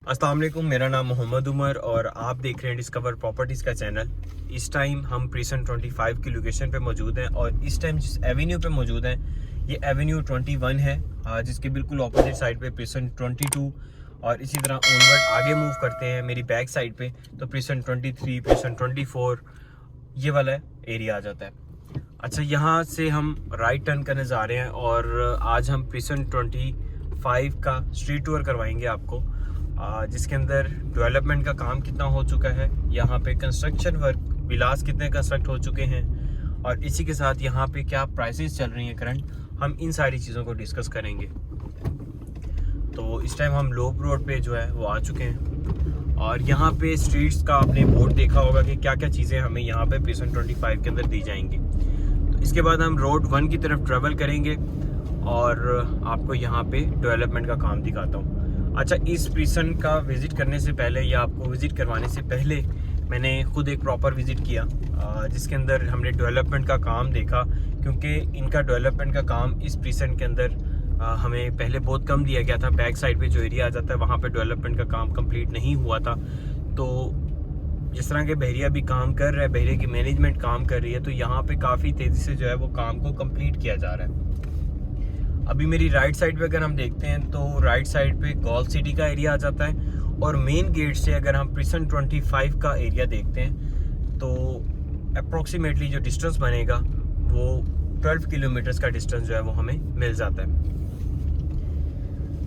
अस्सलाम वालेकुम, मेरा नाम मोहम्मद उमर और आप देख रहे हैं डिस्कवर प्रॉपर्टीज़ का चैनल। इस टाइम हम प्रीसन 25 की लोकेशन पे मौजूद हैं और इस टाइम जिस एवेन्यू पे मौजूद हैं ये एवेन्यू 21 है, जिसके बिल्कुल ऑपोजिट साइड पे प्रीसन 22 और इसी तरह ऑनवर्ड आगे मूव करते हैं मेरी बैक साइड पे तो प्रीसन 23, प्रीसन 24 ये वाला एरिया आ जाता है। अच्छा, यहाँ से हम राइट टर्न करने जा रहे हैं और आज हम प्रीसन 25 का स्ट्रीट टूर करवाएंगे आपको, जिसके अंदर डेवलपमेंट का काम कितना हो चुका है, यहाँ पे कंस्ट्रक्शन वर्क विलास कितने कंस्ट्रक्ट हो चुके हैं और इसी के साथ यहाँ पे क्या प्राइसेस चल रही हैं करंट, हम इन सारी चीज़ों को डिस्कस करेंगे। तो इस टाइम हम लोप रोड पे जो है वो आ चुके हैं और यहाँ पे स्ट्रीट्स का आपने बोर्ड देखा होगा कि क्या क्या चीज़ें हमें यहाँ पे प्रीसन 25 के अंदर दी जाएंगी। तो इसके बाद हम रोड 1 की तरफ ट्रेवल करेंगे और आपको यहाँ पे डेवलपमेंट का काम दिखाता हूँ। अच्छा, इस प्रीसन का विज़िट करने से पहले या आपको विज़िट करवाने से पहले मैंने खुद एक प्रॉपर विज़िट किया, जिसके अंदर हमने डेवलपमेंट का काम देखा, क्योंकि इनका डेवलपमेंट का काम इस प्रीसन के अंदर हमें पहले बहुत कम दिया गया था। बैक साइड पे जो एरिया आ जाता है वहाँ पे डेवलपमेंट का काम कंप्लीट नहीं हुआ था। तो जिस तरह के बहरिया भी काम कर रहा है, बहरिया की मैनेजमेंट काम कर रही है, तो यहाँ पे काफ़ी तेज़ी से जो है वो काम को कंप्लीट किया जा रहा है। अभी मेरी राइट साइड पे अगर हम देखते हैं तो राइट साइड पे गोल्फ सिटी का एरिया आ जाता है और मेन गेट से अगर हम प्रीसन 25 का एरिया देखते हैं तो अप्रोक्सीमेटली जो डिस्टेंस बनेगा वो 12 किलोमीटर्स का डिस्टेंस जो है वो हमें मिल जाता है।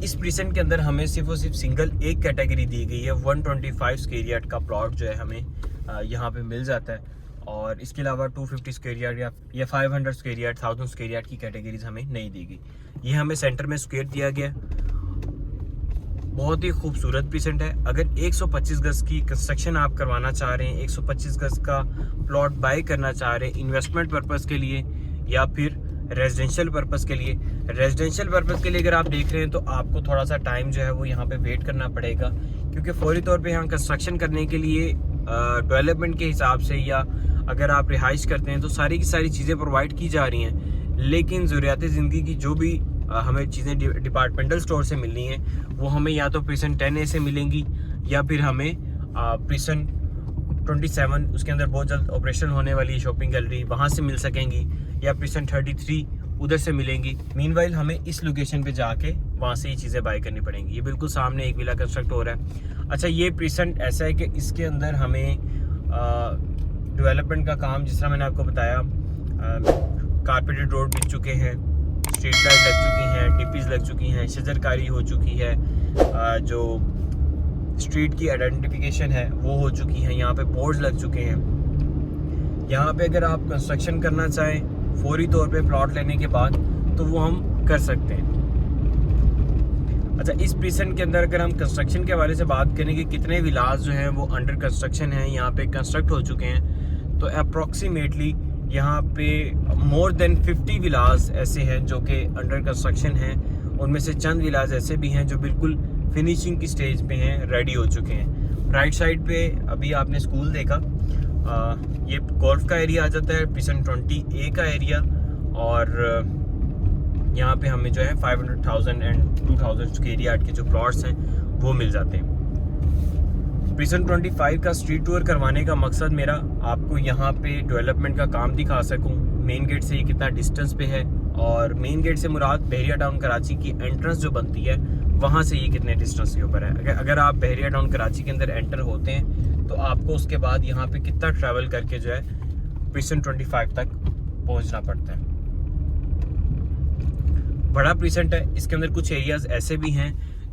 इस प्रीसन के अंदर हमें सिर्फ और सिर्फ सिंगल एक कैटेगरी दी गई है, 125 स्क्वायर यार्ड का प्लॉट जो है हमें यहाँ पे मिल जाता है और इसके अलावा 250 स्क्वायर यार्ड या 500 स्क्वायर यार्ड, 1000 स्क्वायर यार्ड की कैटेगरीज हमें नहीं दी गई। ये हमें सेंटर में स्क्वायर दिया गया, बहुत ही खूबसूरत प्रीसेंट है। अगर 125 गज की कंस्ट्रक्शन आप करवाना चाह रहे हैं, 125 गज का प्लॉट बाय करना चाह रहे हैं इन्वेस्टमेंट पर्पज़ के लिए या फिर रेजिडेंशियल पर्पज़ के लिए, रेजिडेंशियल पर्पज़ के लिए अगर आप देख रहे हैं तो आपको थोड़ा सा टाइम जो है वो यहाँ पे वेट करना पड़ेगा, क्योंकि फौरी तौर पे यहाँ कंस्ट्रक्शन करने के लिए डेवलपमेंट के हिसाब से या अगर आप रिहाइश करते हैं तो सारी की सारी चीज़ें प्रोवाइड की जा रही हैं, लेकिन ज़रूरियात ज़िंदगी की जो भी हमें चीज़ें डिपार्टमेंटल स्टोर से मिलनी हैं वो हमें या तो प्रीसन 10A से मिलेंगी या फिर हमें प्रीसन 27 उसके अंदर बहुत जल्द ऑपरेशन होने वाली शॉपिंग गैलरी वहाँ से मिल सकेंगी या प्रीसन 33 उधर से मिलेंगी। मीनवाइल हमें इस लोकेशन पे जाके वहाँ से ये चीज़ें बाय करनी पड़ेंगी। ये बिल्कुल सामने एक विला कंस्ट्रक्ट हो रहा है। अच्छा, ये प्रीसन ऐसा है कि इसके अंदर हमें डेवलपमेंट का काम, जिस तरह मैंने आपको बताया, कारपेटेड रोड बिक चुके हैं, स्ट्रीट लाइट लग चुकी हैं, डिपीज लग चुकी हैं, शजरकारी हो चुकी है, जो स्ट्रीट की आइडेंटिफिकेशन है वो हो चुकी है, यहाँ पे बोर्ड्स लग चुके हैं। यहाँ पे अगर आप कंस्ट्रक्शन करना चाहें फौरी तौर पे प्लॉट लेने के बाद तो वो हम कर सकते हैं। अच्छा, इस प्रीसन के अंदर अगर हम कंस्ट्रक्शन के हवाले से बात करें कि कितने विलास जो हैं वो अंडर कंस्ट्रक्शन हैं, यहाँ पे कंस्ट्रक्ट हो चुके हैं, तो अप्रॉक्सीमेटली यहाँ पे मोर देन 50 विलास ऐसे हैं जो कि अंडर कंस्ट्रक्शन हैं। उनमें से चंद विलास ऐसे भी हैं जो बिल्कुल फिनिशिंग की स्टेज पे हैं, रेडी हो चुके हैं। राइट साइड पे अभी आपने स्कूल देखा, ये गोल्फ का एरिया आ जाता है, प्रीसन 20A का एरिया, और यहाँ पे हमें जो है 500,000 एंड 2,000 स्क्वायर यार्ड के जो प्लॉट्स हैं वो मिल जाते हैं। प्रीसन 25 का स्ट्रीट टूर करवाने का मकसद मेरा आपको यहाँ पे डेवलपमेंट का काम दिखा सकूँ, मेन गेट से ये कितना डिस्टेंस पे है, और मेन गेट से मुराद बहरिया टाउन कराची की एंट्रेंस जो बनती है वहाँ से ये कितने डिस्टेंस के ऊपर है। अगर आप बहरिया टाउन कराची के अंदर एंटर होते हैं तो आपको उसके बाद यहाँ पे कितना ट्रैवल करके जो है प्रीसन 25 तक पहुँचना पड़ता है। बड़ा प्रीसेंट है, इसके अंदर कुछ एरियाज़ ऐसे भी हैं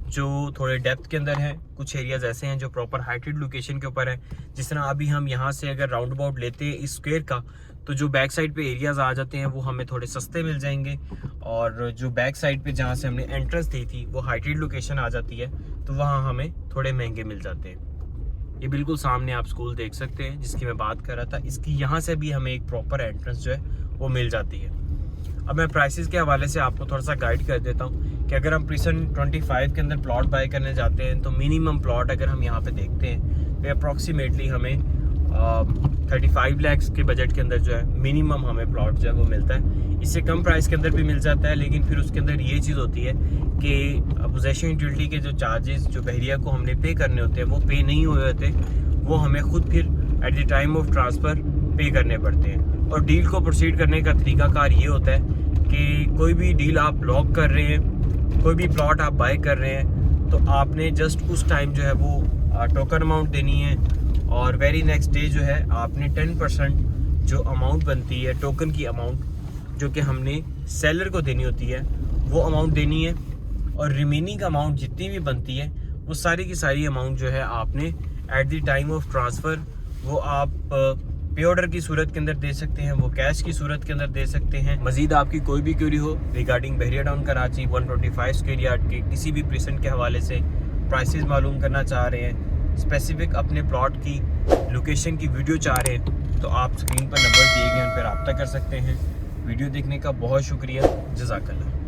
जो थोड़े डेप्थ के अंदर हैं, कुछ एरियाज़ ऐसे हैं जो प्रॉपर हाइटेड लोकेशन के ऊपर है। जिस तरह अभी हम यहाँ से अगर राउंड अबाउट लेते हैं इस स्क्वायर का, तो जो बैक साइड पे एरियाज़ आ जाते हैं वो हमें थोड़े सस्ते मिल जाएंगे, और जो बैक साइड पे जहाँ से हमने एंट्रेंस दी थी वो हाइटेड लोकेशन आ जाती है तो वहाँ हमें थोड़े महंगे मिल जाते हैं। ये बिल्कुल सामने आप स्कूल देख सकते हैं जिसकी मैं बात कर रहा था, इसकी यहाँ से भी हमें एक प्रॉपर एंट्रेंस जो है वो मिल जाती है। अब मैं प्राइसेस के हवाले से आपको थोड़ा सा गाइड कर देता हूँ कि अगर हम प्रीसन 25 के अंदर प्लॉट बाय करने जाते हैं तो मिनिमम प्लॉट अगर हम यहाँ पे देखते हैं तो अप्रॉक्सीमेटली हमें 35 लाख के बजट के अंदर जो है मिनिमम हमें प्लॉट जो है वो मिलता है। इससे कम प्राइस के अंदर भी मिल जाता है, लेकिन फिर उसके अंदर ये चीज़ होती है कि पोजेशन यूटिलिटी के जो चार्जेस जो बहरिया को हमने पे करने होते हैं वो पे नहीं हुए होते, वो हमें खुद फिर at the time of transfer पे करने पड़ते हैं। और डील को प्रोसीड करने का तरीकाकार ये होता है कि कोई भी डील आप लॉक कर रहे हैं, कोई भी प्लॉट आप बाय कर रहे हैं, तो आपने जस्ट उस टाइम जो है वो टोकन अमाउंट देनी है, और वेरी नेक्स्ट डे जो है आपने 10% जो अमाउंट बनती है टोकन की अमाउंट जो कि हमने सेलर को देनी होती है वो अमाउंट देनी है, और रिमेनिंग अमाउंट जितनी भी बनती है वो सारी की सारी अमाउंट जो है आपने at the time of transfer वो आप पे ऑर्डर की सूरत के अंदर दे सकते हैं, वो कैश की सूरत के अंदर दे सकते हैं। मजीद आपकी कोई भी क्वेरी हो रिगार्डिंग बहरिया टाउन कराची 125 स्क्वायर यार्ड के किसी भी प्रेजेंट के हवाले से प्राइसेस मालूम करना चाह रहे हैं, स्पेसिफिक अपने प्लॉट की लोकेशन की वीडियो चाह रहे हैं, तो आप स्क्रीन पर नंबर दिए गए उन पर रब्ता कर सकते हैं। वीडियो देखने का बहुत शुक्रिया, जज़ाकल्लाह।